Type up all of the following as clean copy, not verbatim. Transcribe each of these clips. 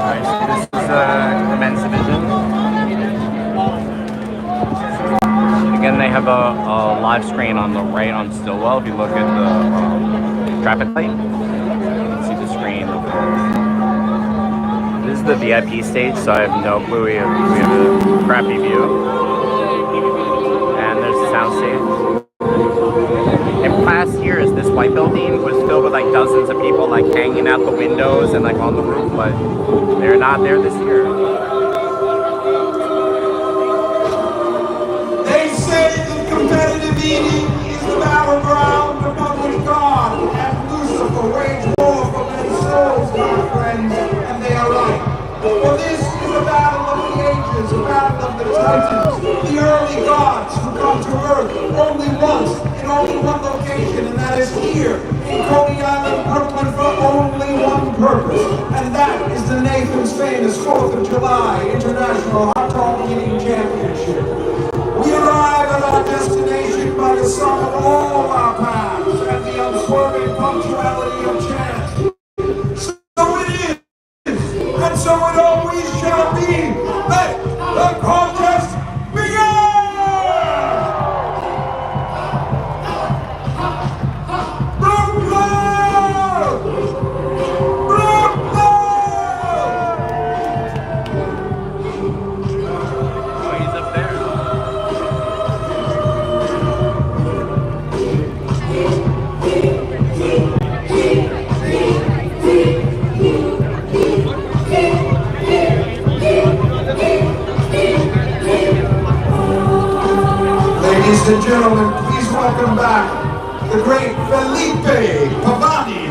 This is the men's division. Again, they have a live screen on the right on Stillwell. If you look at the traffic light, you can see the screen. This is the VIP stage, so I have no clue. We have a crappy view. And there's the sound stage. In past years, this white building was filled with like dozens of people like hanging out the windows and like on the roof, but they're not there this year. They say that competitive eating is the battleground upon which God and Lucifer wage war for men's souls, my friends, and they are right. For this is a battle of the ages, a battle of the titans, the early gods who come to earth only once, in only one location, and that is here, in Coney Island, Brooklyn, for only one purpose, and that is the Nathan's famous 4th of July International Hot Dog Eating Championship. We arrive at our destination by the sum of all our paths and the unswerving punctuality of chance. So it is, and so it always shall be. Let the contest begin! Ladies and gentlemen, please welcome back the great Felipe Pavani.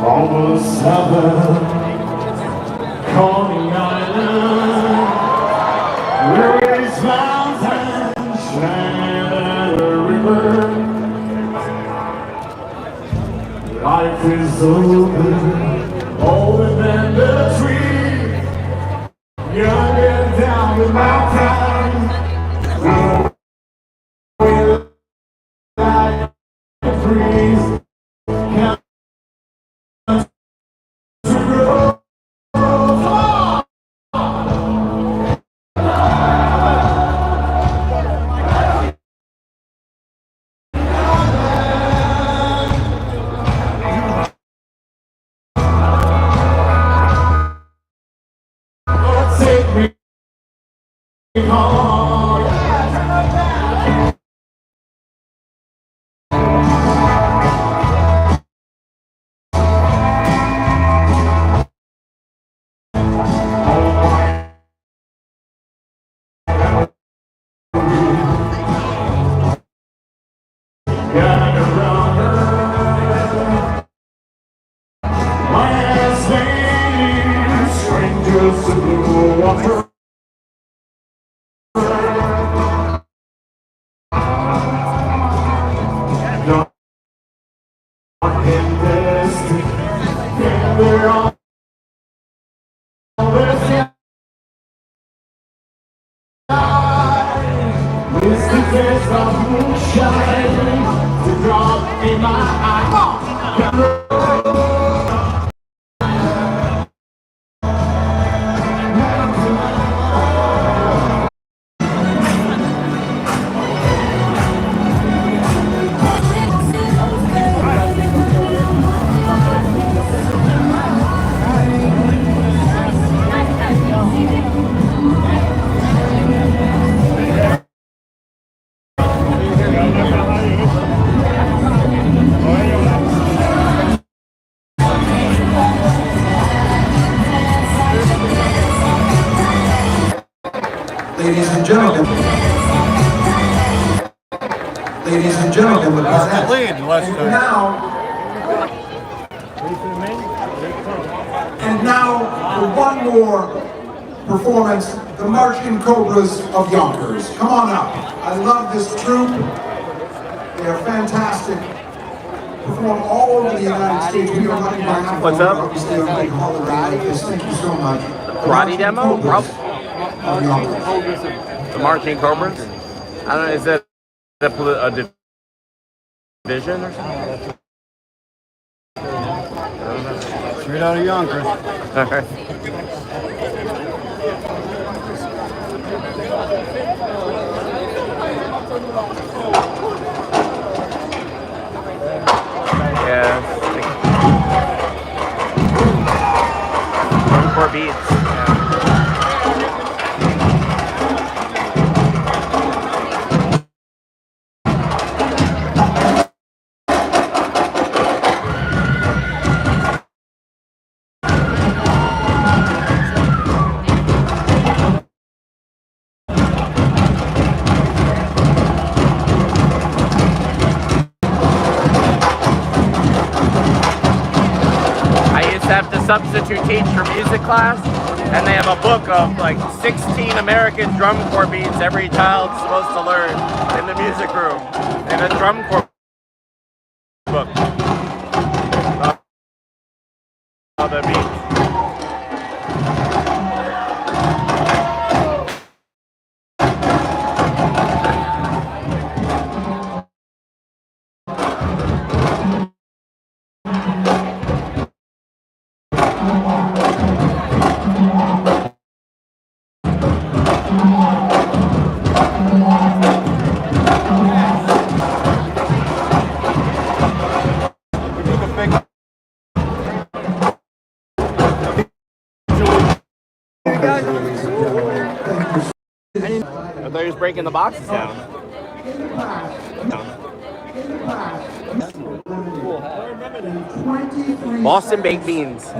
Almost heaven, Coney Island, where it's mountains and a river. Life is open, older than the tree, younger down the mountain. Like a breeze. Take me home. Strangers to blue water. It's the taste of moonshine to drop in my eye. ladies and gentlemen, the Contestant. And now, for one more performance, the Marching Cobras of Yonkers. Come on up. I love this troupe. They are fantastic. Perform all over the United States. We are running behind. What's up? Obviously, on a big holiday like this. Thank you so much. Karate demo? Of Yonkers. The Marching Cobras? I don't know, is that a division or something? Straight out of Yonkers. All right. Yeah. 24 beats. Have to substitute teach for music class, and they have a book of like 16 American drum corps beats every child's supposed to learn in the music room, in a drum corps book. All the beats. I thought he was breaking the boxes down. Boston baked beans.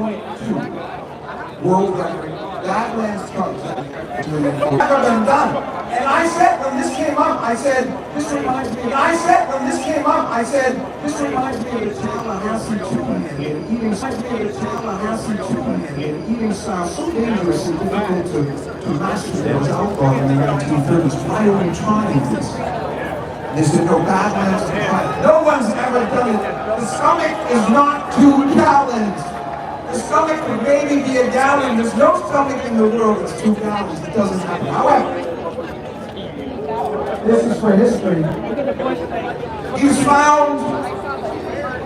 World record. That last comes. Never been done. And I said when this came up, I said, this reminds me. And I said when this came up, I said, this reminds me of the Tallahassee Tune and eating style so dangerous and difficult to master was outlawed in the 1930s. Why are we trying this? They said, no, Badlands and pride. No one's ever done it. The stomach is not 2 gallons. The stomach could maybe be a gallon. There's no stomach in the world that's 2 gallons. It doesn't happen. However, this is for history. He was found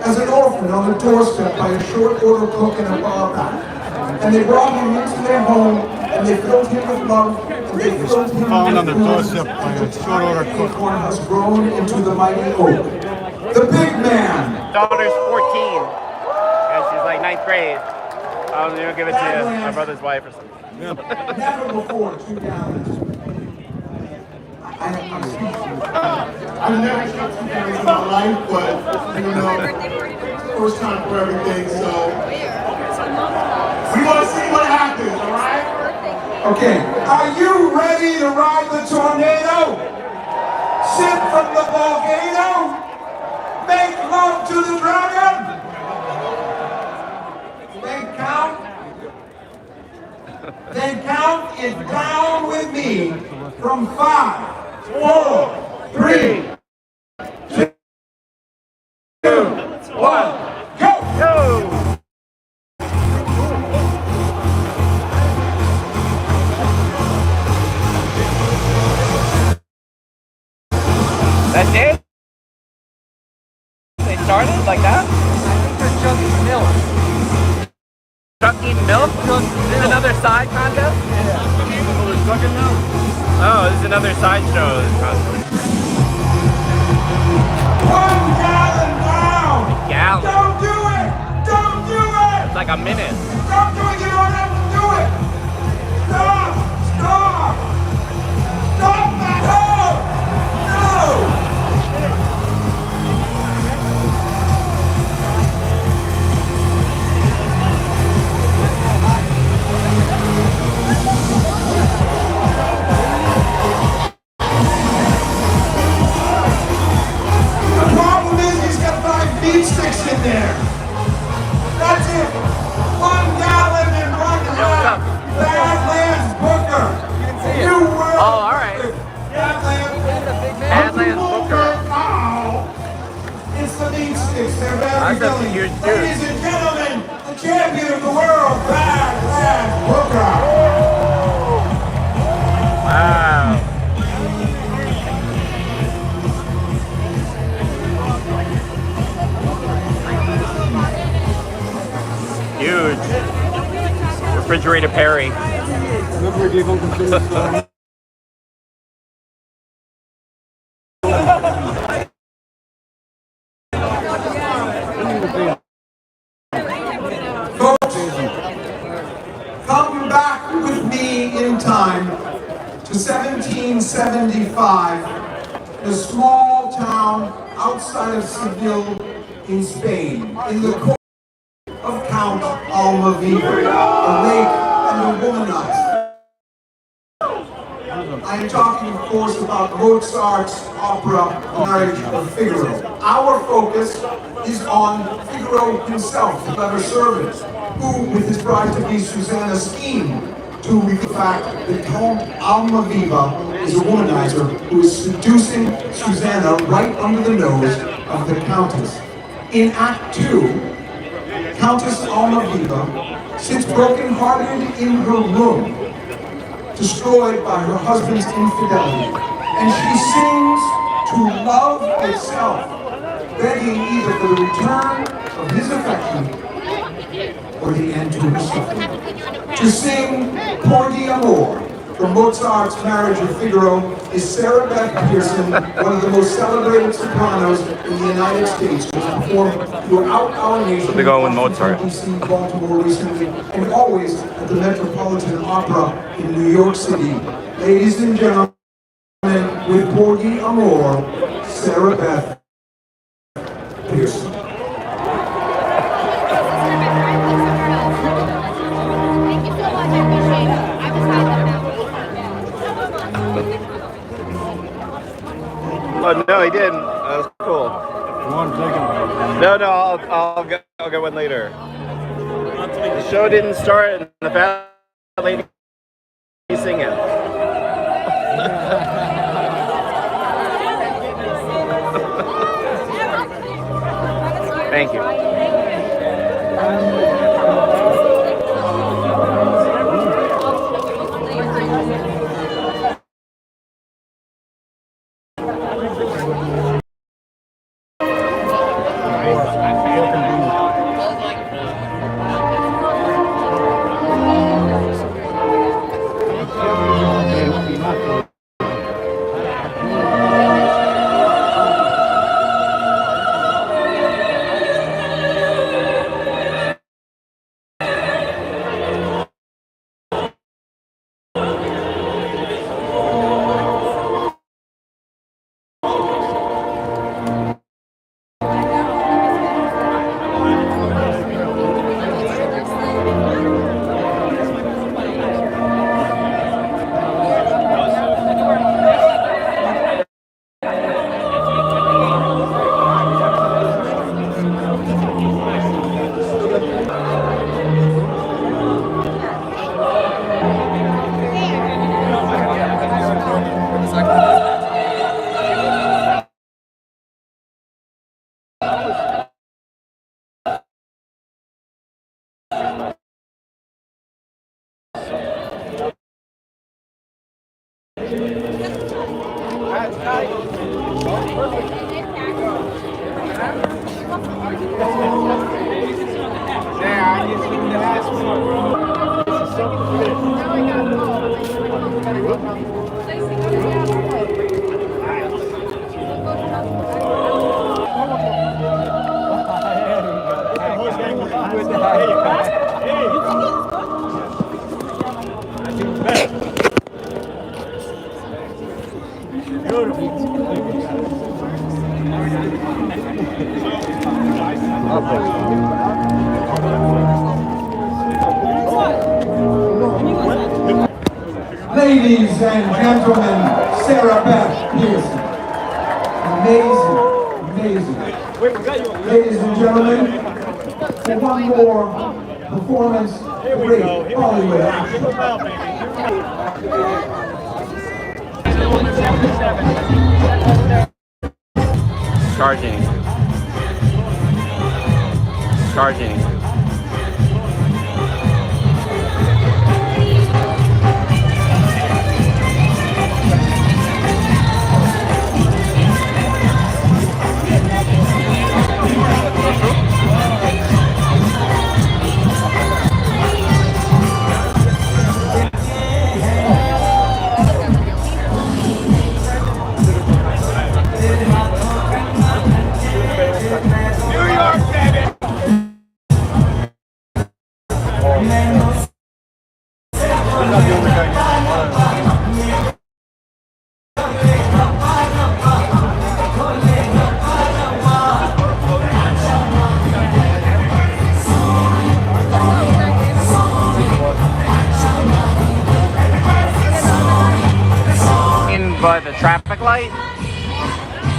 as an orphan on the doorstep by a short order cook in a bar back. And they brought him into their home, and they filled him with love, and they filled him Found on with the doorstep by a short order cook. Has grown into the mighty oak. The big man. Daughter's 14, and she's like 9th grade. I'm gonna give it to my brother's wife or something. Never before 2 gallons. I'm speechless. I've never shot 2 gallons in my life, but you know, first time for everything, so we want to see what happens, all right? Okay, are you ready to ride the tornado? Sip from the volcano? Make love to the dragon? Then count it down with me from 5, 4, 3, 2, 1, go! Yo! That's it? They started like that? I think they're chugging milk. Truck eating milk? This is another side contest? Oh, this is another sideshow contest. 1 gallon down! Gallon. Don't do it! Don't do it! It's like a minute. Stop doing it! You don't have to do it! Stop! Stop! Stop that! No! No! gymnastics, they're very That's a willing. huge dude. Ladies and gentlemen, the champion of the world, Bad Booker. Wow. Huge. Refrigerator Perry. Remember we gave Uncle Jim a song? Folks, come back with me in time to 1775, a small town outside of Seville in Spain, in the court of Count Almaviva, a lake and a womanizer. I am talking, of course, about Mozart's opera, Marriage of Figaro. Our focus is on Figaro himself, the clever servant, who, with his bride-to-be Susanna, schemed to reveal the fact that Count Almaviva is a womanizer who is seducing Susanna right under the nose of the Countess. In Act 2, Countess Almaviva sits broken-hearted in her room, destroyed by her husband's infidelity, and she sings to love itself, begging either for the return of his affection or the end to her suffering. To sing Por d'Amor from Mozart's Marriage of Figaro is Sarah Beth Pearson, one of the most celebrated sopranos in the United States, who has performed throughout our nation, They go with Mozart. D.C., Baltimore recently, and always at the Metropolitan Opera in New York City. Ladies and gentlemen, with Por d'Amor, Sarah Beth Pearson. Thank you so much. I appreciate it. I was Oh no, he didn't. That was cool. Come on, take him. No, I'll get one later. The show didn't start, and the fat lady is singing. Thank you. Ladies and gentlemen, Sarah Beth Pearson. Amazing. Ladies and gentlemen, for one more performance, great Hollywood action. Charging. charging. By the traffic light,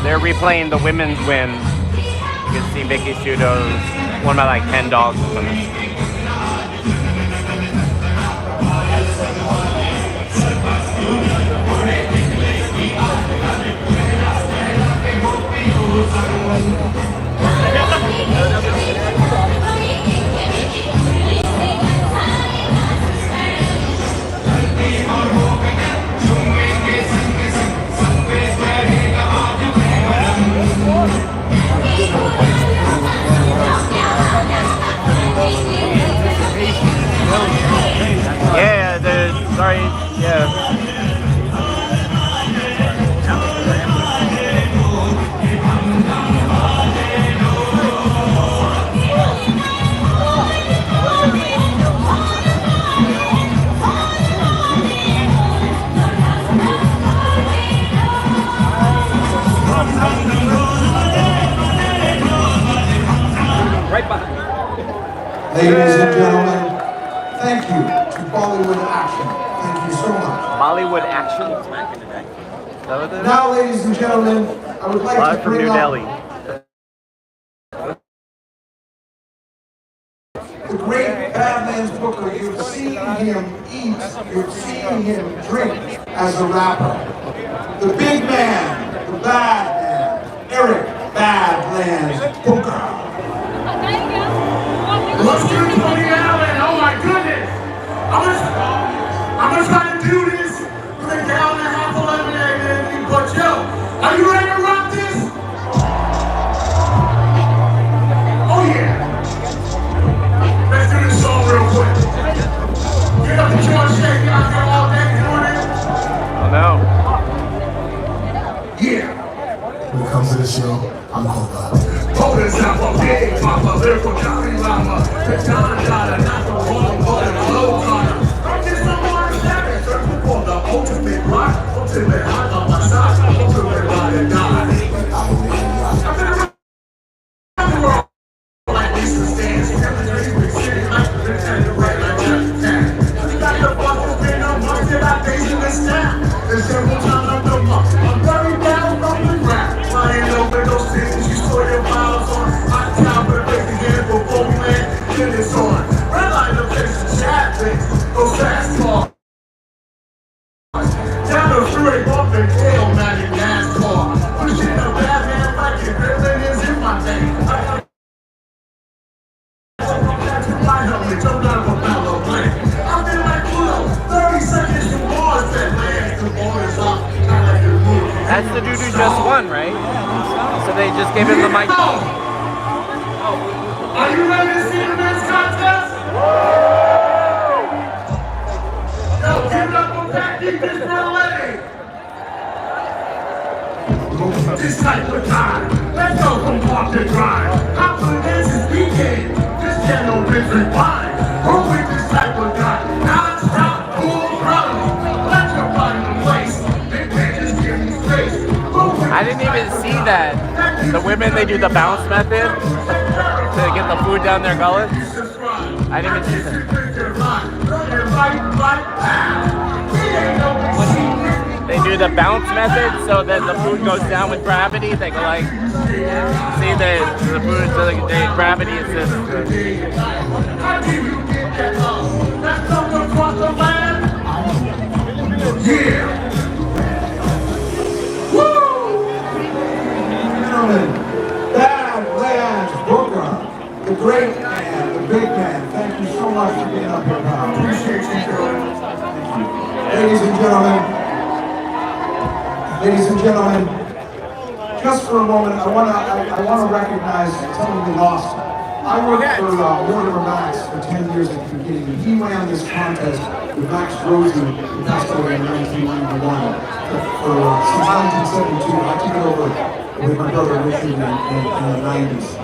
they're replaying the women's win. You can see Vicky Shudo's one by like 10 dogs or something. Yeah, sorry, yeah. Right behind. Ladies and gentlemen, thank you to Bollywood Action. Thank you so much. Bollywood Action? Now, ladies and gentlemen, I would like Live to from bring New up Delhi. the great Badlands Booker. You've seen him eat, you've seen him drink as a rapper. The big man, the bad man, Eric Badlands Booker. Let's do 20 Allen. Oh my goodness. I'm gonna try to do this with a gallon and a half of lemonade and everything, but yo, are you ready to rock this? Oh yeah. Let's do this song real quick. Get up the joint shake out there all day doing it. Oh no. Yeah. When it comes to this show, I'm called Potent Zappa, Big Papa, Lyrical Johnny Rama, the John Dada, not the wrong but the low corner. I'm just a more savage, searching for the ultimate rock, ultimate hot on my side, ultimate ride and die. I've been around the world like Lisa Stans, every big city like the Lieutenant Red, like Jackie Chan. You got the fucking spin on my till I face in this town. There's several times I've done my, I'm very down from the ground. Flying over those cities, you saw your miles on. Hot top of the place again before we land, get this on. Red light of face, chat things, those fast talk. Down the freeway, bumping tail, man, in NASCAR. Pushing a bad man like it, feeling is in my thing. I got my helmet, jumped out of a mellow plane. I've been like Pluto, 30 seconds to Mars, that lands, the borders up, kind of like the movie. That's the dude who just won, right? So they just gave him the mic. Are you ready to see the men's contest? Yo, give it up for Pat Deepest for a lady. This type of time, let's go from park to drive. Confidence is speaking, this channel is refined. We're with this type of guy, non-stop, full throttle. Let your body in place, and then just give me space. I didn't even see that. The women, they do the bounce method to get the food down their gullets. I didn't even see that. They do the bounce method so that the food goes down with gravity. They go like, see the food, so the gravity assists. Yeah. Badlands Booker, the great being up here, pal. Appreciate you, Joe. Ladies and gentlemen, just for a moment, I want to recognize someone we lost. I worked for Mortimer Max for 10 years at the beginning, and he ran this contest with Max Rosie, who passed away in 1991. Since 1972, I took it over with my brother Richard in the 90s.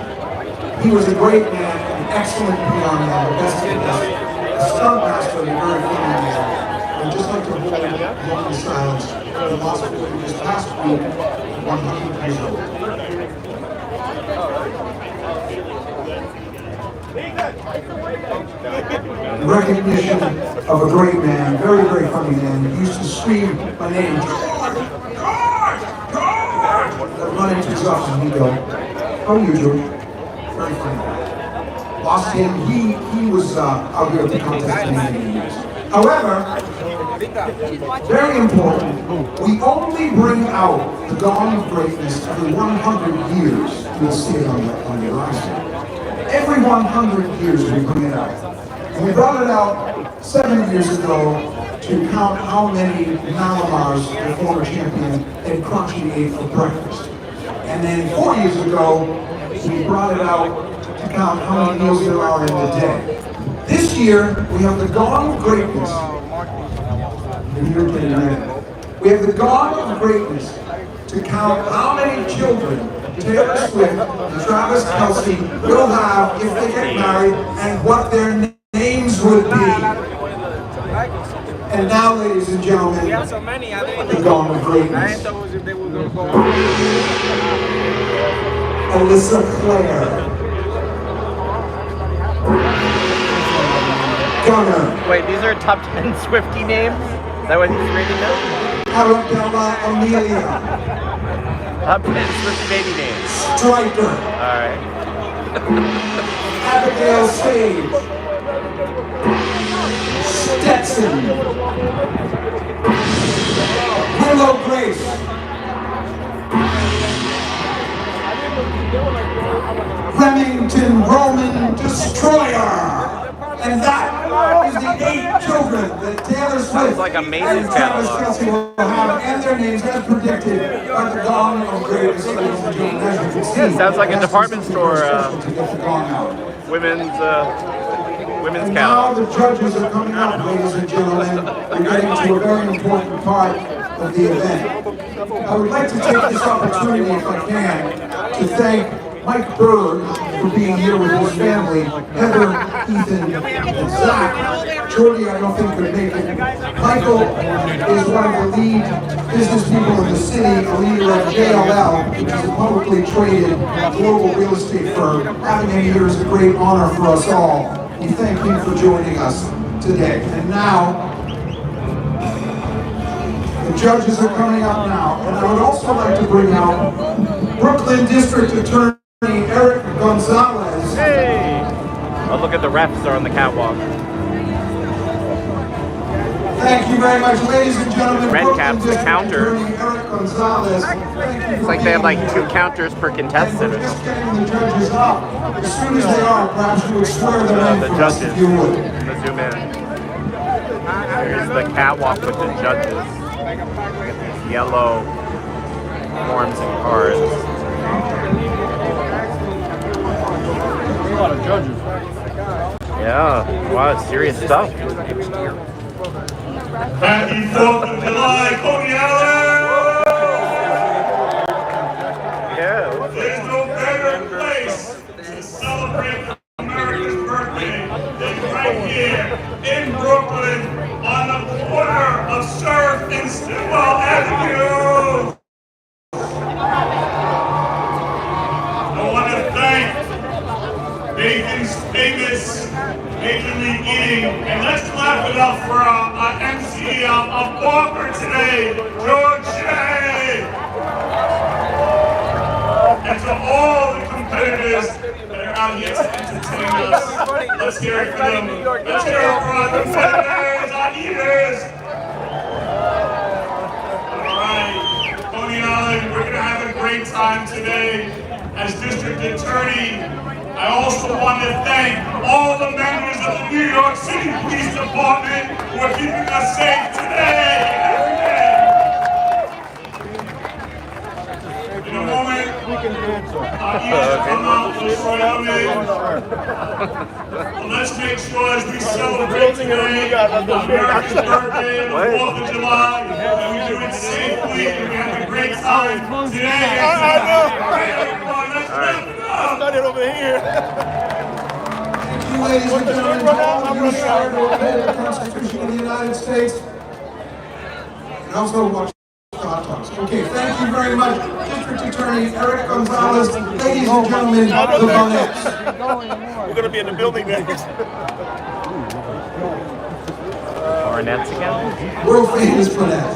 He was a great man, an excellent PR man, the best of the best, a stunt master, and a very funny man. I'd just like to hold a moment of silence for the loss of him this past week, 100 years old. Recognition of a great man, very, very funny man. He used to scream my name, George, George, George! I'd run into his office and he'd go, how are you, George? Very funny. Lost him. He was out here at the contest for many years. However, very important, we only bring out the dawn of greatness every 100 years. You'll see it on the horizon. Every 100 years we bring it out. And we brought it out 7 years ago to count how many Malamars, the former champion, Ed Crunchy ate for breakfast. And then 4 years ago, we brought it out to count how many meals there are in the day. This year, we have the dawn of greatness. We have the dawn of greatness to count how many children Taylor Swift and Travis Kelce will have if they get married and what their names would be. And now, ladies and gentlemen, the dawn of greatness. Alyssa Clare. Gunner. Wait, these are top 10 Swiftie names? Is that what he's rating them? Arabella Amelia. Top 10 Swiftie baby names. Striker. Alright. Abigail Sage. Stetson. Willow Grace. Remington Roman Destroyer. And that is the 8 children that Taylor Swift like and Travis Kelce will have, and their names as predicted by the dawn of greatness. Yeah, sounds like a department store women's Now calendar. the judges are coming up, ladies and gentlemen. We're getting to a very important part of the event. I would like to take this opportunity, if I can, to thank Mike Berg for being here with his family, Heather, Ethan, and Zach. Jordy, I don't think could make it. Michael is one of the lead business people in the city, a leader of JLL, which is a publicly traded global real estate firm. Having him here is a great honor for us all. We thank him for joining us today. And now, the judges are coming up now. And I would also like to bring out Brooklyn District Attorney Eric Gonzalez. Hey! Oh, look at the refs are on the catwalk. Thank you very much, ladies and gentlemen. Red Brooklyn caps, the District counter. Attorney Eric Gonzalez. It's like they have like 2 counters per contestant or Just something. getting the judges up. As soon as they are, perhaps you would swear them in The for us judges. if you would. Let's zoom in. Here's the catwalk with the judges. Yellow forms and cards. A lot of judges. Yeah, wow, it's serious stuff. Happy 4th of July, Coney Island! Yeah. There's no better place to celebrate America's birthday than right here in Brooklyn on the corner of Surf and Stillwell Avenue. I want to thank Nathan's famous Major League Eating, and let's clap it up for our MC of Walker today, George Shea. And to all the competitors that are out here to entertain us, let's hear it for them. Let's hear it for our competitors, our eaters. All right, Coney Island, we're gonna have a great time today. as district attorney, I also want to thank all the members of the New York City Police Department who are keeping us safe today, every day. In a moment, our ears come out with ceremonies. But let's make sure as we celebrate today, America's birthday, the 4th of July, that we do it safely and we have a great time today. Everyone, let's wrap it up. Started over here. Thank you, ladies and gentlemen, to all of you sworn to uphold the Constitution of the United States. And also watch hot dogs. Okay, thank you very much, District Attorney Eric Gonzalez, ladies and gentlemen, the Barnetts. We're going to be in the building next. Barnetts again? World famous Barnetts.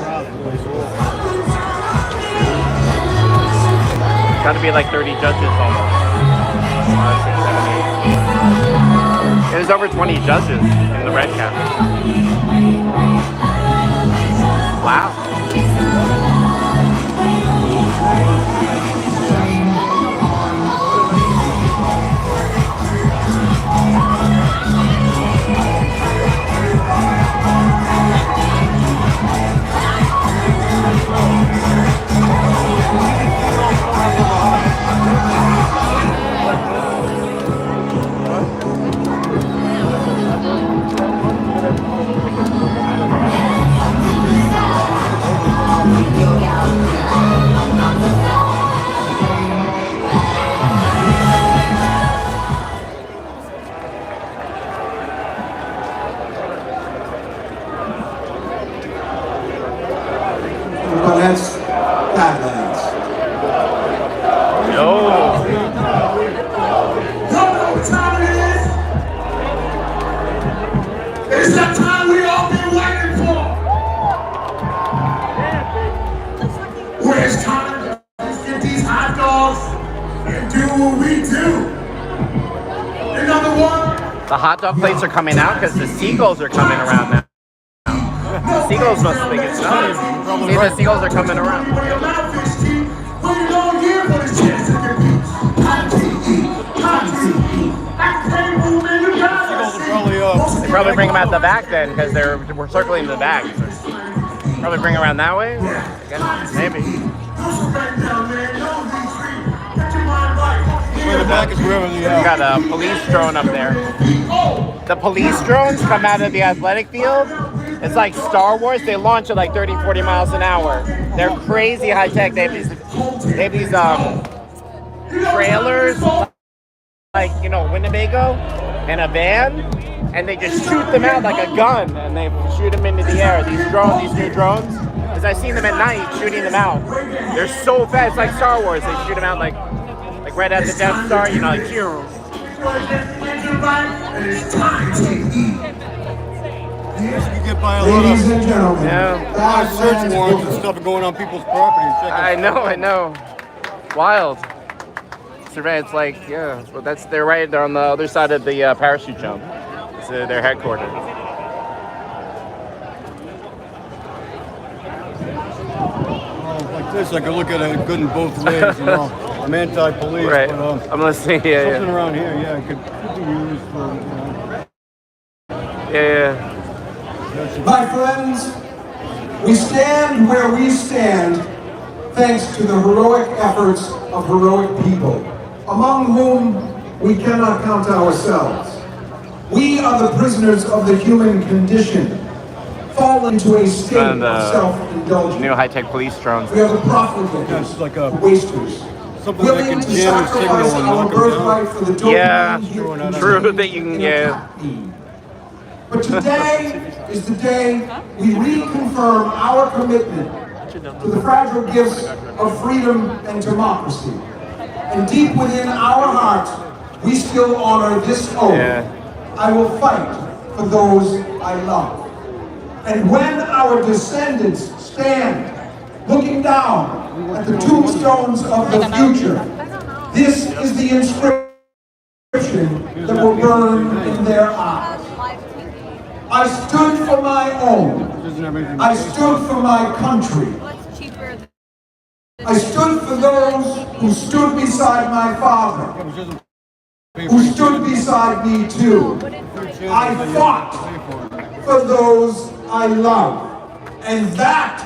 Got to be like 30 judges almost. There's over 20 judges in the red cap. Wow. Barnetts, Badlands. No. Y'all know what time it is? It's that time we all been waiting for. Where it's time to get these hot dogs and do what we do. Another one. The hot dog plates are coming out because the seagulls are coming around now. The seagulls must think it's nice. See, the seagulls are coming around. They probably bring them out the back then because we're circling the back. Probably bring them around that way? Yeah, maybe. The back is wherever the We got a police drone up there. The police drones come out of the athletic field. It's like Star Wars. They launch at like 30, 40 miles an hour. They're crazy high tech. They have these trailers, like, you know, Winnebago, and a van, and they just shoot them out like a gun, and they shoot them into the air. These new drones, because I've seen them at night shooting them out. They're so fast. It's like Star Wars. They shoot them out like right at the Death Star, you know, like here. You get by a lot Ladies of and gentlemen, Yeah. search warrants and stuff going on people's property. I know. Wild. Surveillance, like, yeah. Well, they're right on the other side of the parachute jump. It's their headquarters. Like this, I could look at it good in both ways, you know. I'm anti-police, Right. but I'm listening. Yeah, something yeah. around here, yeah, it could be used for, Yeah. my friends, we stand where we stand thanks to the heroic efforts of heroic people, among whom we cannot count ourselves. We are the prisoners of the human condition, fallen into a state And, of self-indulgence. New high-tech police drones. We are the profligates, It's like the a- wasters, something that willing can to jam a signal sacrifice and our knock 'em down. birthright for the dopamine Yeah, hit true that you can, in a yeah. caffeine. But today is the day we reconfirm our commitment to the fragile gifts of freedom and democracy. And deep within our hearts, we still honor this oath. Yeah. I will fight for those I love. And when our descendants stand looking down at the tombstones of the future, this is the inscription that will burn in their eyes. I stood for my own. I stood for my country. I stood for those who stood beside my father, who stood beside me too. I fought for those I love. And that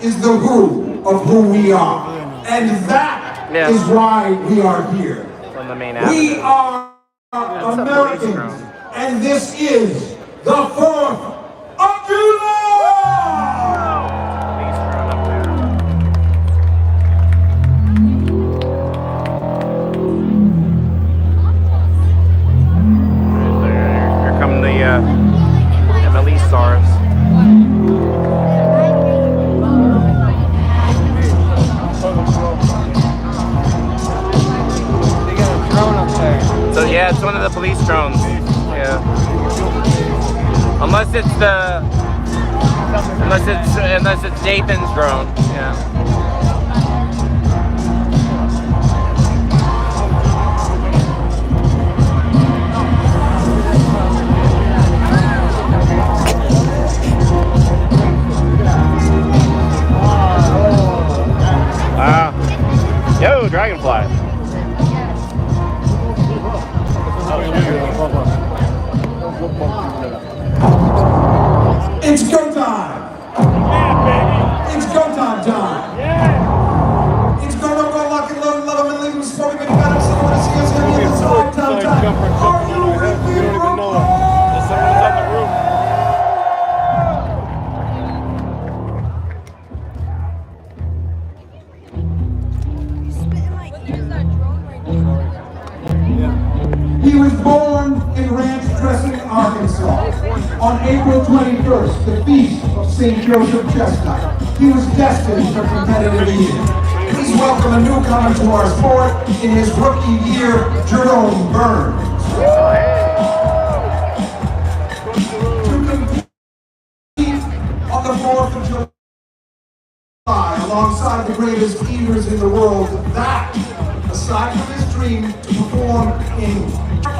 is the who of who we are. And that is why we are here. From the main We avenue. are Americans. And this is the 4th of July! Police drone up there. Here come the MLE stars. So yeah, it's one of the police drones. Yeah. Unless it's Nathan's drone. Yeah. Wow. Yo, dragonfly. It's go time! It's go time time! It's go lucky, love, and leave them smoking, but you gotta see what I see us here in the time. Are you with me, Brooklyn? He was born in Ranch Crescent, Arkansas, on April 21st, the feast of St. Joseph Chestnut. He was destined for competitive eating. Please welcome a newcomer to our sport in his rookie year, Jerome Burns. To compete on the 4th of July, alongside the greatest eaters in the world, that, aside from his dream to perform in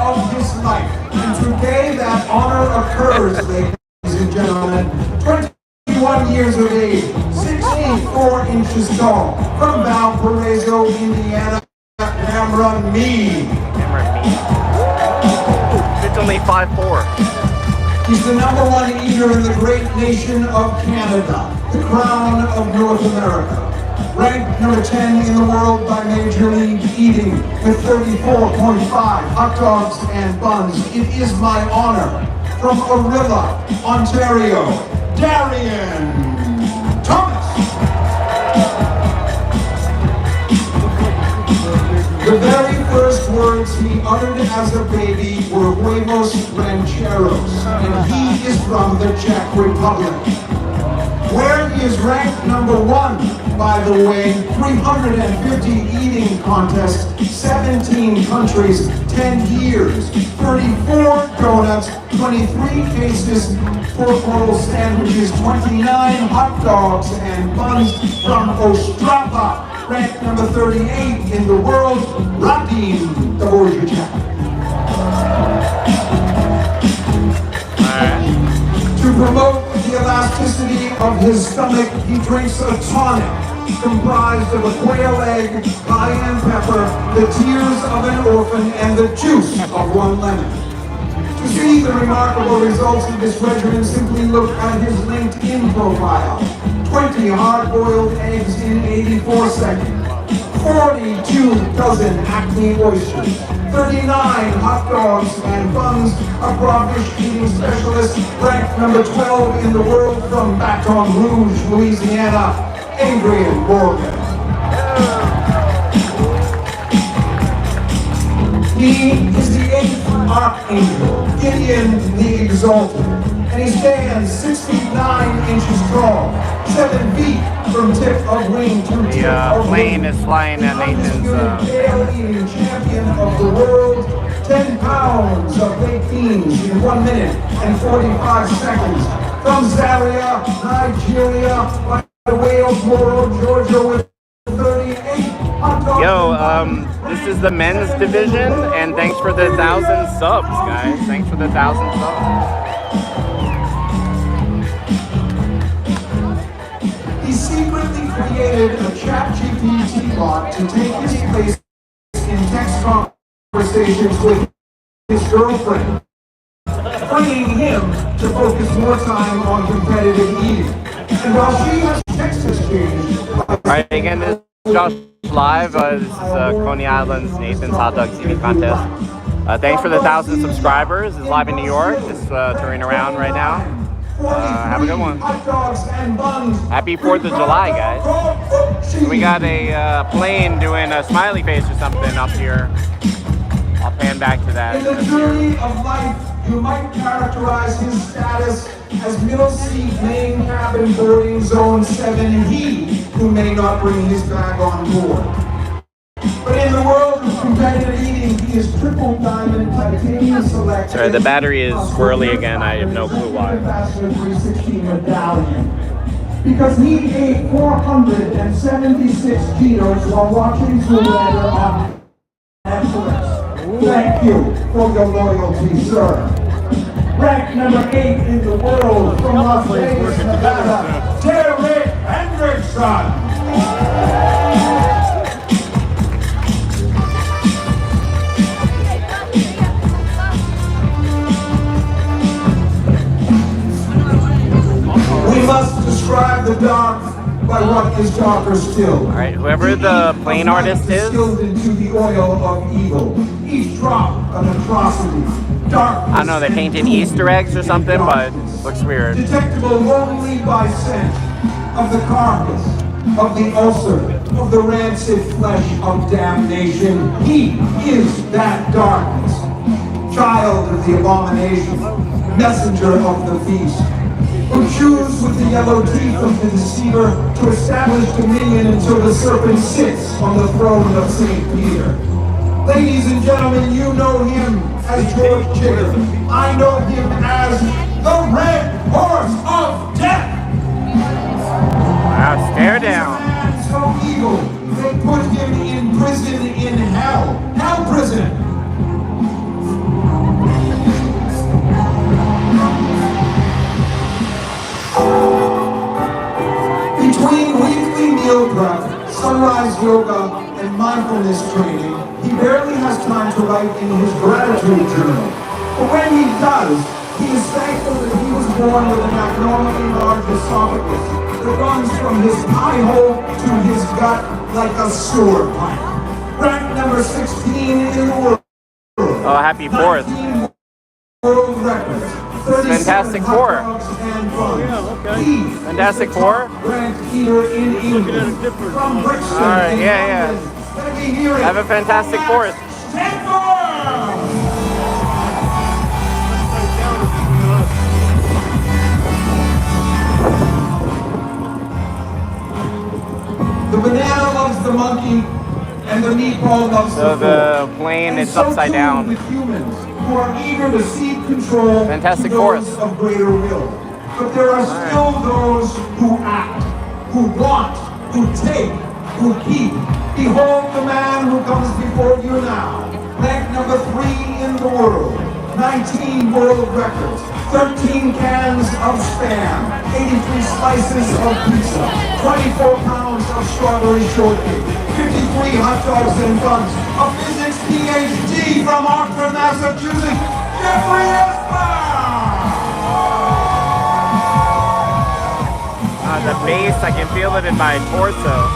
of his life. And today that honor occurs, ladies and gentlemen. 21 years of age, 64 inches tall, from Valparaiso, Indiana, Cameron Mead. It's only 5'4". He's the #1 eater in the great nation of Canada, the crown of North America. Ranked number 10 in the world by Major League Eating with 34.5 hot dogs and buns. It is my honor, from Orilla, Ontario, Darian Thomas. The very first words he uttered as a baby were huevos rancheros, and he is from the Czech Republic, where he is ranked #1, by the way, 350 eating contests, 17 countries, 10 years, 34 donuts, 23 cases, 4 roll sandwiches, 29 hot dogs and buns from Ostrava, ranked number 38 in the world, Radim Dvorak. To promote the elasticity of his stomach, he drinks a tonic comprised of a quail egg, cayenne pepper, the tears of an orphan, and the juice of 1 lemon. To see the remarkable results of this regimen, simply look at his LinkedIn profile. 20 hard-boiled eggs in 84 seconds, 42 dozen Acme oysters, 39 hot dogs and buns, a crawfish eating specialist, ranked number 12 in the world, from Baton Rouge, Louisiana, Adrian Morgan. He is the 8th Archangel, Gideon the Exalted, and he stands 6 feet 9 inches tall, 7 feet from tip of wing to tip of wing. The plane is flying at Nathan's. Eating champion of the world, 10 pounds of baked beans in 1 minute and 45 seconds. From Zaria, Nigeria, by way of Moro, Georgia, with 38 hot dogs. Yo, this is the men's division, and thanks for the 1,000 subs, guys. Thanks for the 1,000 subs. He secretly created a ChatGPT bot to take his place in text conversations with his girlfriend, freeing him to focus more time on competitive eating. And while she has text exchange, Alright, again, this is Josh Live. This is Coney Island's Nathan's Hot Dog Eating Contest. Thanks for the 1,000 subscribers. It's live in New York. Just touring around right now. Have a good one. Happy 4th of July, guys. We got a plane doing a smiley face or something up here. I'll pan back to that. In the journey of life, you might characterize his status as middle seat, main cabin, boarding zone 7, he who may not bring his bag on board. But in the world of competitive eating, he is triple diamond titanium select. Sorry, the battery is swirly again. I have no clue why. Ambassador 360 medallion. Because he ate 476 kilos while watching Zoolander on Netflix. Thank you for your loyalty, sir. Ranked number 8 in the world from Las Vegas, Nevada, Derek Hendrickson. We must describe the dark by what is darker still. Alright, whoever the plane artist is. Distilled into the oil of evil. Each drop an atrocity. Darkness. I don't know, they painted Easter eggs or something, but looks weird. Detectable only by scent of the carcass, of the ulcer, of the rancid flesh of damnation. He is that darkness. Child of the abomination, messenger of the feast, who chews with the yellow teeth of the deceiver to establish dominion until the serpent sits on the throne of St. Peter. Ladies and gentlemen, you know him as George Jigger. I know him as the Red Horse of Death. Wow, stare down. Man so evil, they put him in prison in hell. Hell prison. Between weekly meal prep, sunrise yoga, and mindfulness training, he barely has time to write in his gratitude journal. But when he does, he is thankful that he was born with an abnormally large esophagus that runs from his pie hole to his gut like a sewer pipe. Ranked number 16 in the world. Oh, happy 4th. 19 world records. Fantastic Four. Fantastic Four? Alright, yeah. Have a fantastic 4th. The banana loves the monkey, and the meatball loves So the plane is upside down. With humans who are eager to cede control Fantastic to Fourth. those of greater will. But there are still those who act, who want, who take, who keep. Behold the man who comes before you now. Ranked number 3 in the world. 19 world records. 13 cans of Spam. 83 slices of pizza. 24 pounds of strawberry shortcake. 53 hot dogs and buns. A physics PhD from Oxford, Massachusetts. Jeffrey The bass, I can feel it in my torso.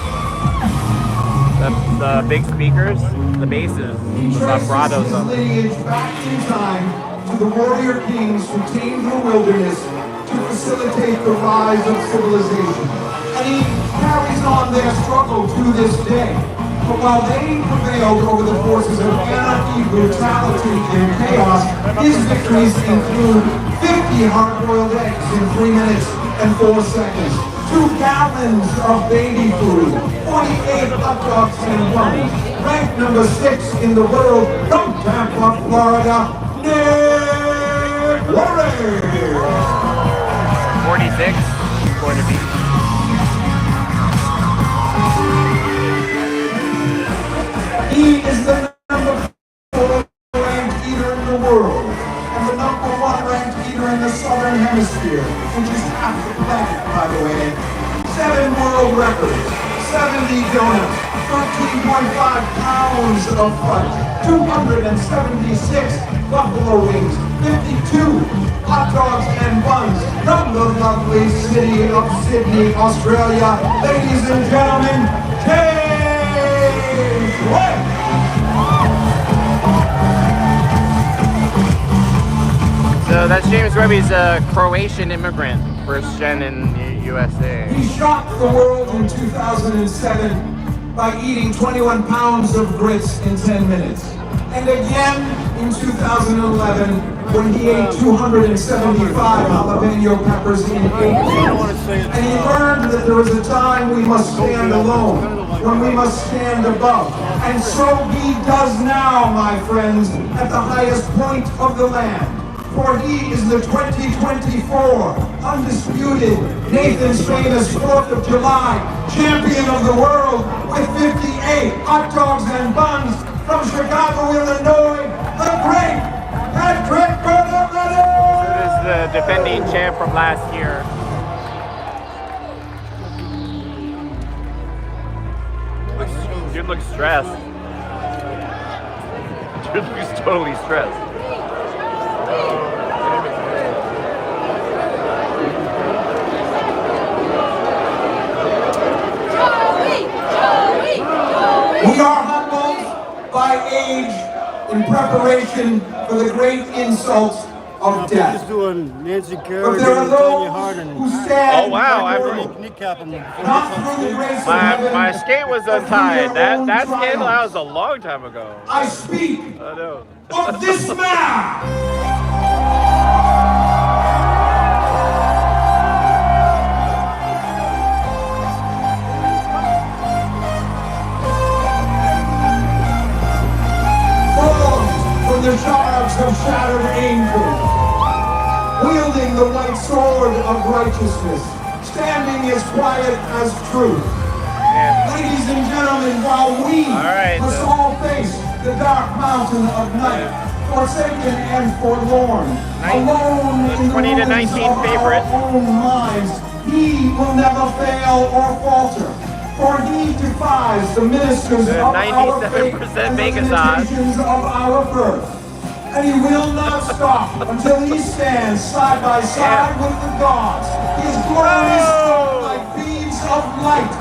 The big speakers, the basses, the vibratos of it. lineage back in time to the warrior kings who tamed the wilderness to facilitate the rise of civilization. And he carries on their struggle to this day. But while they prevailed over the forces of anarchy, brutality, and chaos, his victories include 50 hard-boiled eggs in 3 minutes and 4 seconds, 2 gallons of baby food, 48 hot dogs and buns. Ranked number 6 in the world from Tampa, Florida, Nick Warren. 46, going to be. He is the number 4 ranked eater in the world, and the number 1 ranked eater in the Southern Hemisphere, which is half the planet, by the way. 7 world records, 70 donuts, 13.5 pounds of fudge, 276 buffalo wings, 52 hot dogs and buns from the lovely city of Sydney, Australia. Ladies and gentlemen, James White! So that's James Webby's a Croatian immigrant, first gen in the USA. He shocked the world in 2007 by eating 21 pounds of grits in 10 minutes. And again in 2011 when he ate 275 jalapeno peppers in 8 minutes. And he learned that there is a time we must stand alone, when we must stand above. And so he does now, my friends, at the highest point of the land. For he is the 2024 undisputed Nathan's Famous 4th of July champion of the world with 58 hot dogs and buns from Chicago, Illinois, the great Patrick Bernardo! This is the defending champ from last year. Dude looks stressed. Dude looks totally stressed. We are humbled by age in preparation for the great insults of death. Just doing Nancy But Kerrigan there are and Tanya those Hardin. who stand Oh, wow, I before you, Kneecap them. not through the grace of heaven, My skate was but through untied. your own That scandal triumphs. was a long time ago. I speak I know. of this man. From the shards of shattered angels, wielding the white sword of righteousness, standing as quiet as truth. Ladies and gentlemen, while we must all face the dark mountain of night, forsaken and forlorn, alone in the ruins of our own minds, he will never fail or falter. For he defies the ministers of our faith and the limitations of our birth. And he will not stop until he stands side by side with the gods, his glories shone like beams of light,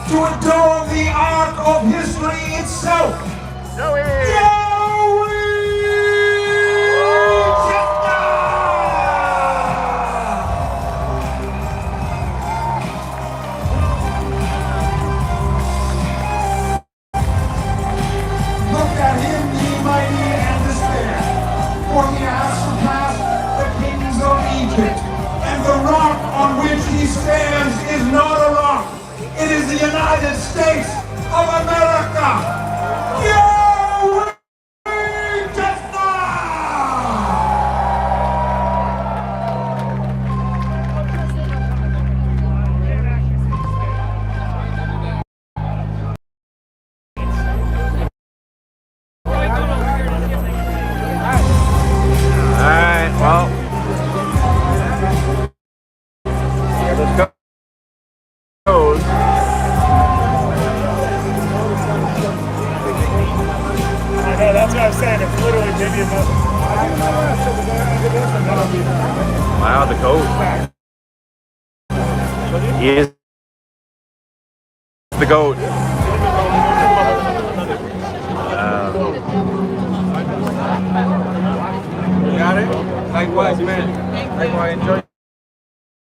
to adorn the arc of history itself. For he has surpassed the kings of Egypt, and the rock on which he stands is not a rock. It is the United States of America. That's what I'm saying. It's literally maybe enough. Wow, the goat. He is the goat. You got it? Likewise, man. Likewise, enjoy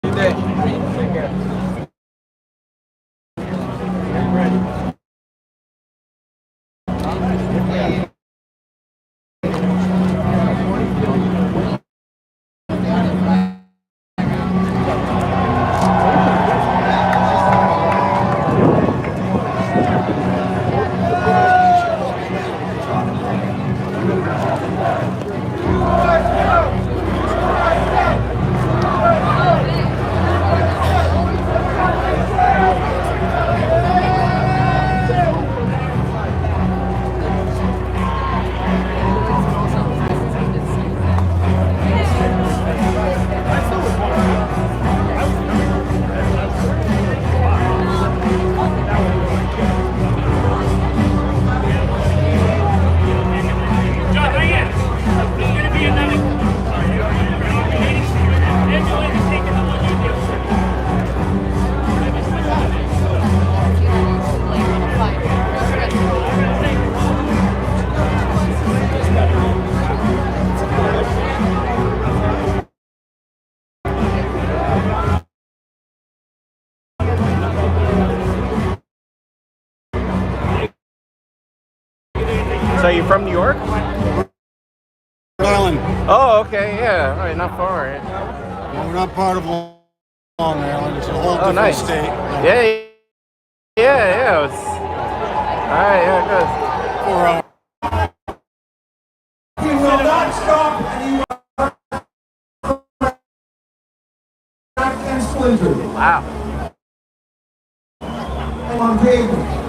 your day. Take care. So you're from New York? Rhode Island. Oh, okay, yeah. All right, not far. Right? Well, we're not part of Long Island. It's a whole different nice. state. Yeah. It's... All right, yeah, good. 4 hours. He will not stop, and he will crack and splinter. Wow. On pavement.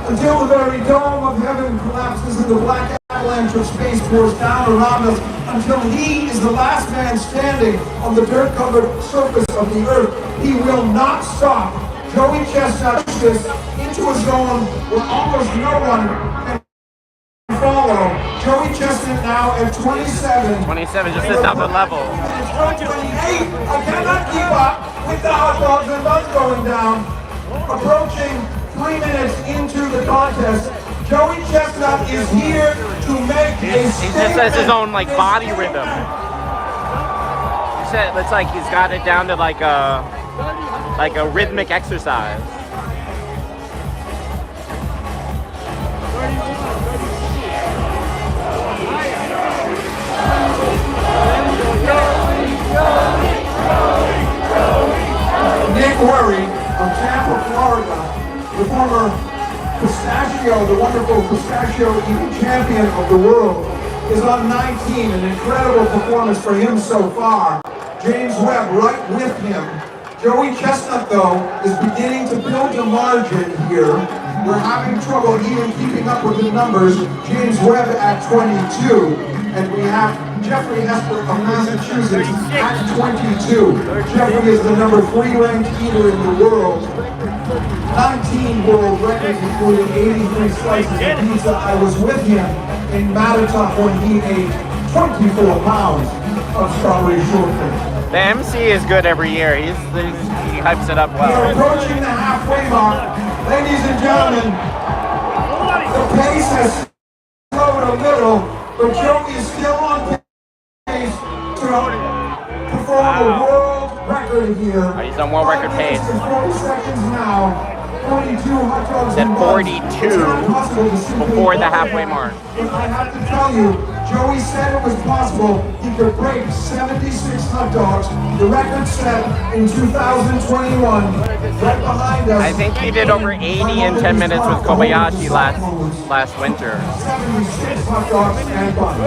Until the very dome of heaven collapses and the black avalanche of space pours down around us, until he is the last man standing on the dirt-covered surface of the earth, he will not stop. Joey Chestnut pushes this into a zone where almost no one can follow. Joey Chestnut now at 27. 27, just at double level. It's 28. I cannot keep up with the hot dogs and buns going down. Approaching 3 minutes into the contest, Joey Chestnut is here to make a statement. He just has his own like body rhythm. It's like he's got it down to like a rhythmic exercise. Nick Worry of Tampa, Florida, the former pistachio, the wonderful pistachio eating champion of the world, is on 19, an incredible performance for him so far. James Webb right with him. Joey Chestnut, though, is beginning to build a margin here. We're having trouble even keeping up with the numbers. James Webb at 22, and we have Jeffrey Esper of Massachusetts at 22. Jeffrey is the number 3 ranked eater in the world. 19 world records, including 83 slices of pizza. I was with him in Matatup when he ate 24 pounds of strawberry shortcake. The MC is good every year. He hypes it up We are well. approaching the halfway mark. Ladies and gentlemen, the pace has slowed a little, but Joey is still on pace to perform a world record here. He's on world record pace. 5 minutes and 40 seconds now. 42 hot dogs Said and buns. 42 It's not possible to simply before the break halfway that. mark. But I have to tell you, Joey said it was possible he could break 76 hot dogs, the record set in 2021. Right behind us. I think he did over 80 in 10 minutes with Kobayashi last winter. 76 hot dogs and buns.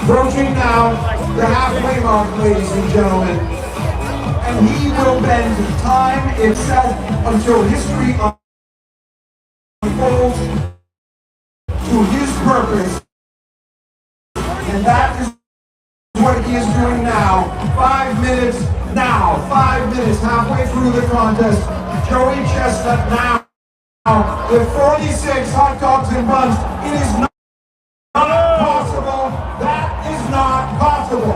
Approaching now the halfway mark, ladies and gentlemen. And he will bend time itself until history unfolds to his purpose. And that is what he is doing now. 5 minutes now. 5 minutes halfway through the contest. Joey Chestnut now with 46 hot dogs and buns. It is not possible. That is not possible.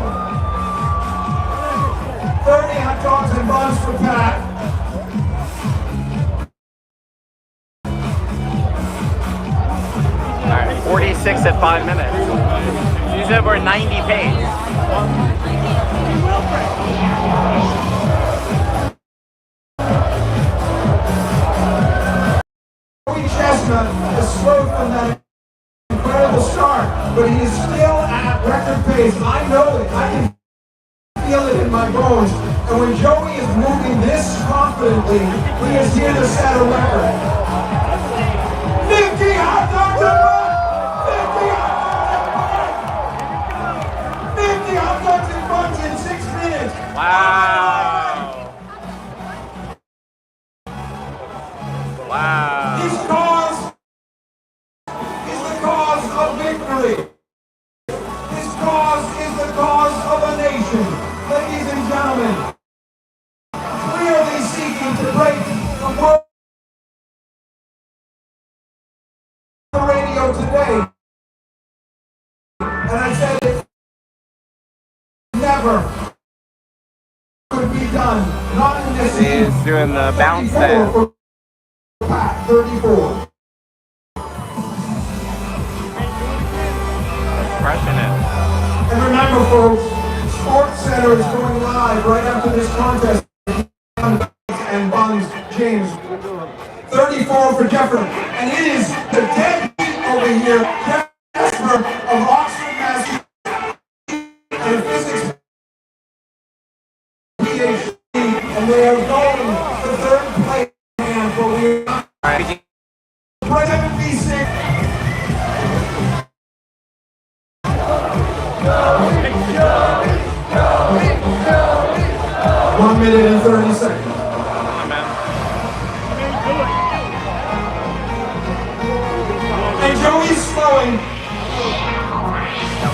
30 hot dogs and buns for Pat. All right, 46 at 5 minutes. He's over 90 pace. Joey Chestnut has slowed from that incredible start, but he is still at record pace. I know it. I can feel it in my bones. And when Joey is moving this confidently, he is here to set a record. 50 hot dogs and buns! 50 hot dogs and buns! 50 hot dogs and buns in 6 minutes! Wow. Wow. His cause is the cause of victory. His cause is the cause of a nation. Ladies and gentlemen, clearly seeking to break the world radio today. And I said it never could be done. Not in this He's doing the bounce dance. 34. Crushing it. And remember, folks, Sports Center is going live right after this contest. And Buns James, 34 for Jeffrey, and it is The dead heat over here, Jasper of Oxford, Massachusetts, in physics PhD, and they are going to third place. But we are President V6. 1 minute and 30 seconds. And Joey's slowing.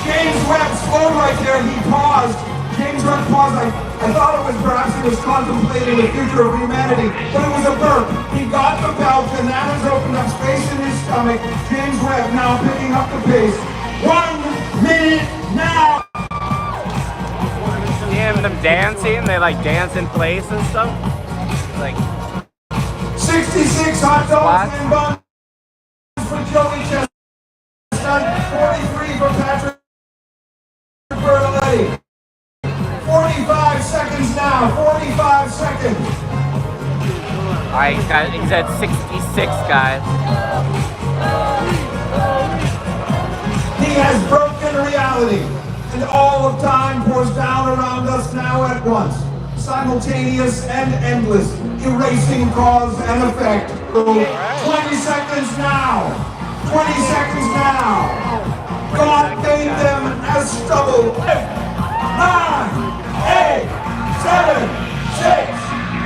James Webb slowed right there. He paused. James Webb paused. I thought it was perhaps he was contemplating the future of humanity, but it was a burp. He got the belt, and that has opened up space in his stomach. James Webb now picking up the pace. 1 minute now. Seeing them dancing, they like dance in place and stuff. Like 66 hot dogs and buns for Joey Chestnut. 43 for Patrick Bertoletti. 45 seconds now. 45 seconds. He's at 66, guys. He has broken reality, and all of time pours down around us now at once. Simultaneous and endless, erasing cause and effect. 20 seconds now. 20 seconds now. God made them as stubble. 9, 8, 7, 6,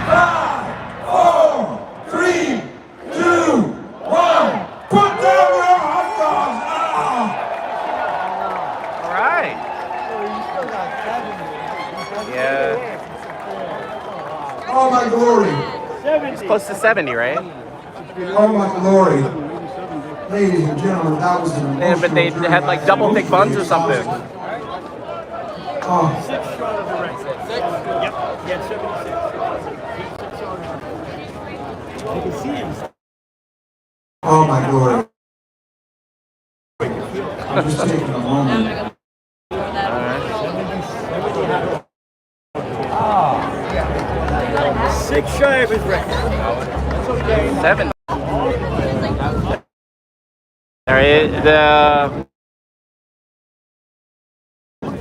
5, 4, 3, 2, 1. Put down your hot dogs now. All right. Yeah. Oh my glory. It's close to 70, right? Oh my glory. Ladies and gentlemen, that was an emotional But they had like double thick buns or something. Oh. 6 short of the record. 6? Yep. Yeah, 76. You can see him. Oh my glory. I'm just taking a moment. 6 shy of his record. That's okay. 7. There is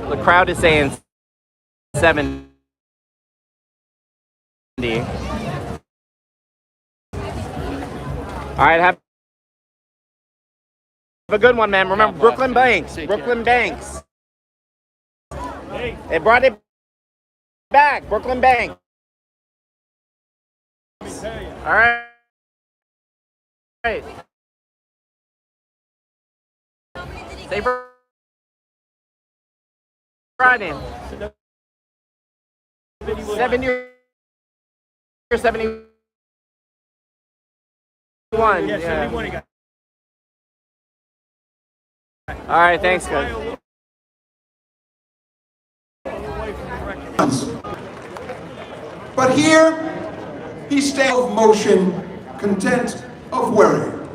the crowd is saying 70. All right, have a good one, man. Remember Brooklyn Banks. Brooklyn Banks. They brought it back. Brooklyn Banks. All right. All right. Stay Friday. 7 years. 71. Yeah, 71 he got. All right, thanks, guys. But here, he stands of motion, content of wearing.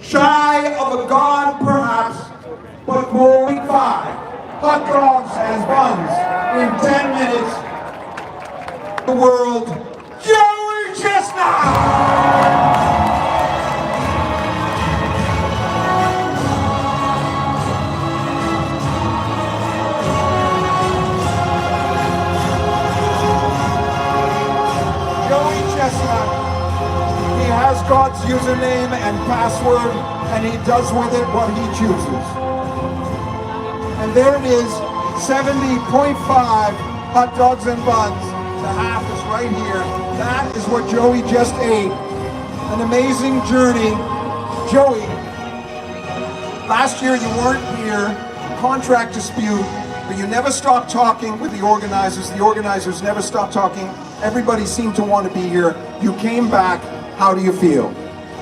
Shy of a god, perhaps, but more than 5 hot dogs and buns in 10 minutes. The world, Joey Chestnut! He has God's username and password, and he does with it what he chooses. And there it is, 70.5 hot dogs and buns. The half is right here. That is what Joey just ate. An amazing journey. Joey, last year you weren't here, contract dispute, but you never stopped talking with the organizers. The organizers never stopped talking. Everybody seemed to want to be here. You came back. How do you feel?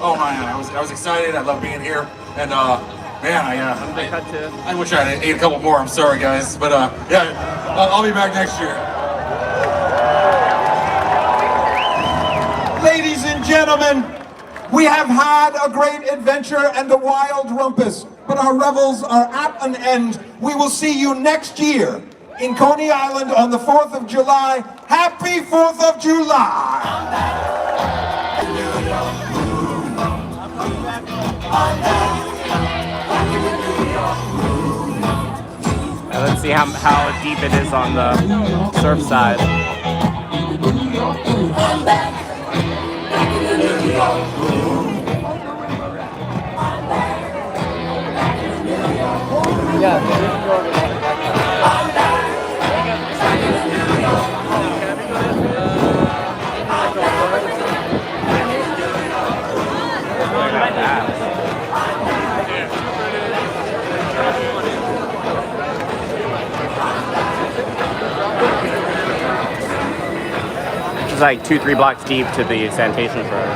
Oh man, I was excited. I love being here, and man, I wish I had ate a couple more. I'm sorry, guys, but yeah, I'll be back next year. Ladies and gentlemen, we have had a great adventure and a wild rumpus, but our revels are at an end. We will see you next year in Coney Island on the 4th of July. Happy 4th of July! Let's see how deep it is on the surf side. It's like 2-3 blocks deep to the sanitation shredder.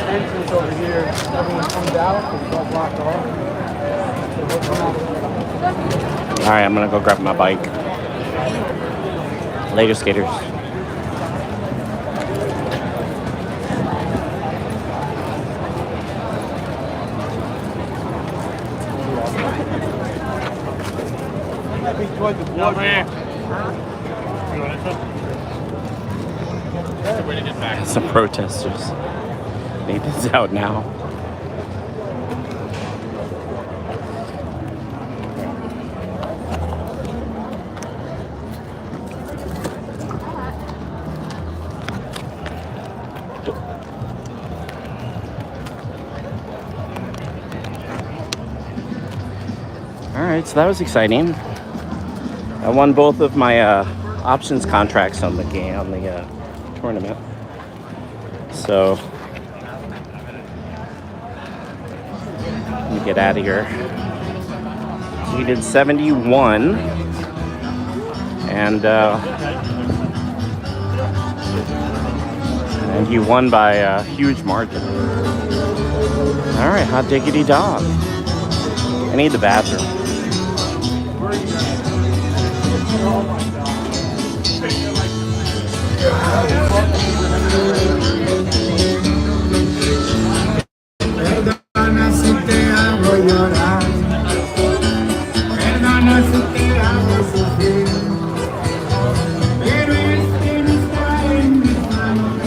Entrance over here, everyone comes out, it's all blocked off. Alright, I'm gonna go grab my bike. Later, skaters. Some protesters. Nathan's out now. Alright, so that was exciting. I won both of my options contracts on the game, on the tournament. So let me get out of here. So he did 71, and he won by a huge margin. All right, hot diggity dog. I need the bathroom. Perdona si te hago llorar, perdona si te hago sufrir, pero es que no está en mis manos,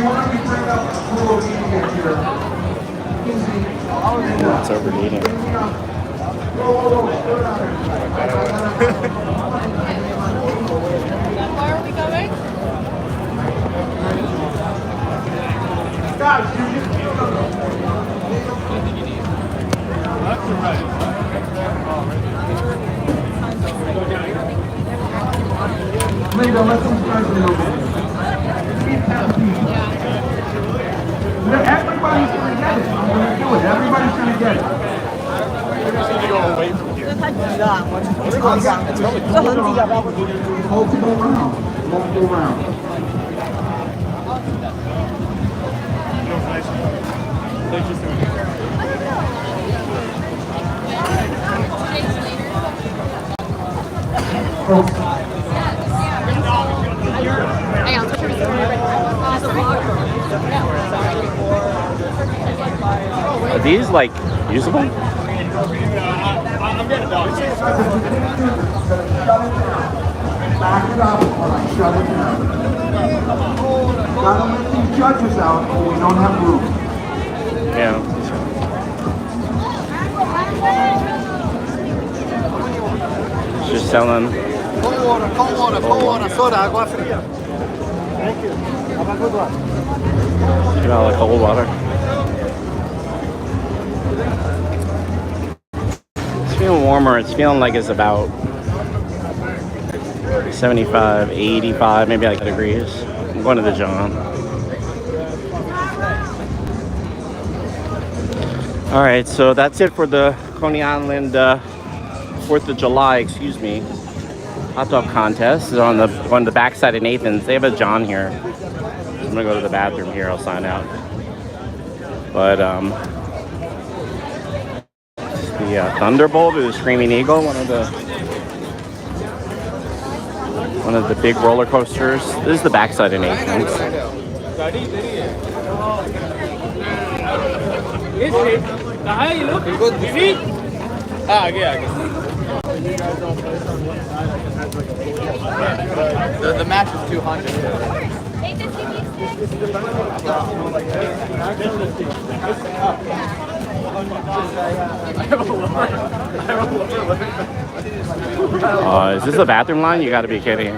why don't you bring up the pool eating it here? It's overeating. Where are we going? Guys, you just left or right? Linda, let's start a little bit. Everybody's gonna get it. I'm gonna do it. Everybody's gonna get it. Multiple rounds. Multiple rounds. Hang on, Are these like usable? I'm getting done. Back it up while I shut it down. Gotta let these judges out or we don't have room. Yeah. Just selling. Cold water, soda, agua fría. Thank you. Have a good one. Get all the cold water. It's feeling warmer. It's feeling like it's about 75, 85, maybe like degrees. I'm going to the John. All right, so that's it for the Coney Island 4th of July, excuse me, hot dog contest. It's on the backside of Nathan's. They have a John here. I'm gonna go to the bathroom here. I'll sign out. But the Thunderbolt or the Screaming Eagle, one of the big roller coasters. This is the backside of Nathan's. The match is 200. Is this a bathroom line? You gotta be kidding.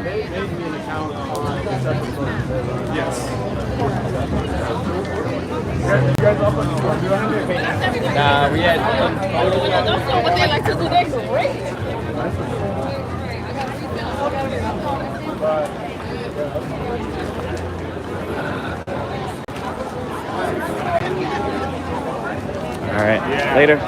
Yes. Nah, we had. What they like to do next, right? All right, later.